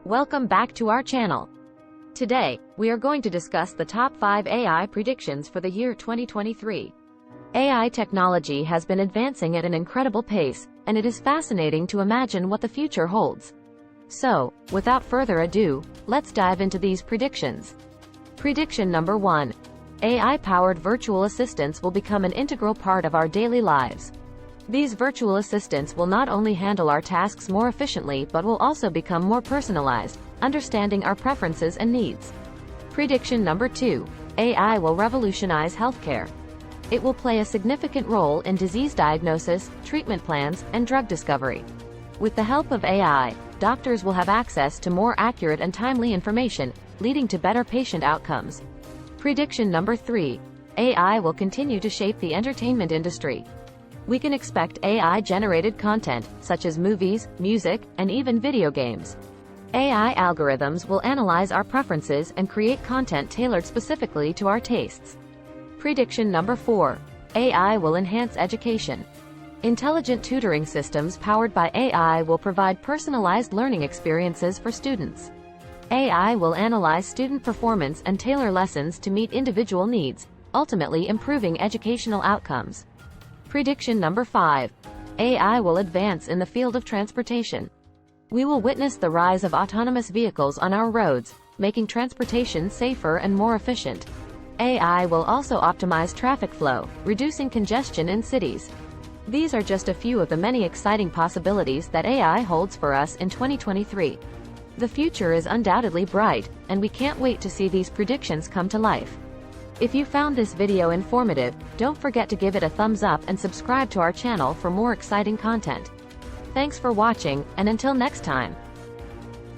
Welcome back to our channel. Today, we are going to discuss the top 5 AI predictions for the year 2023. AI technology has been advancing at an incredible pace, and it is fascinating to imagine what the future holds. So, without further ado, let's dive into these predictions. Prediction number 1. AI-powered virtual assistants will become an integral part of our daily lives. These virtual assistants will not only handle our tasks more efficiently but will also become more personalized, understanding our preferences and needs. Prediction number 2. AI will revolutionize healthcare. It will play a significant role in disease diagnosis, treatment plans, and drug discovery. With the help of AI, doctors will have access to more accurate and timely information, leading to better patient outcomes. Prediction number 3. AI will continue to shape the entertainment industry. We can expect AI-generated content, such as movies, music, and even video games. AI algorithms will analyze our preferences and create content tailored specifically to our tastes. Prediction number 4. AI will enhance education. Intelligent tutoring systems powered by AI will provide personalized learning experiences for students. AI will analyze student performance and tailor lessons to meet individual needs, ultimately improving educational outcomes. Prediction number 5. AI will advance in the field of transportation. We will witness the rise of autonomous vehicles on our roads, making transportation safer and more efficient. AI will also optimize traffic flow, reducing congestion in cities. These are just a few of the many exciting possibilities that AI holds for us in 2023. The future is undoubtedly bright, and we can't wait to see these predictions come to life. If you found this video informative, don't forget to give it a thumbs up and subscribe to our channel for more exciting content. Thanks for watching, and until next time.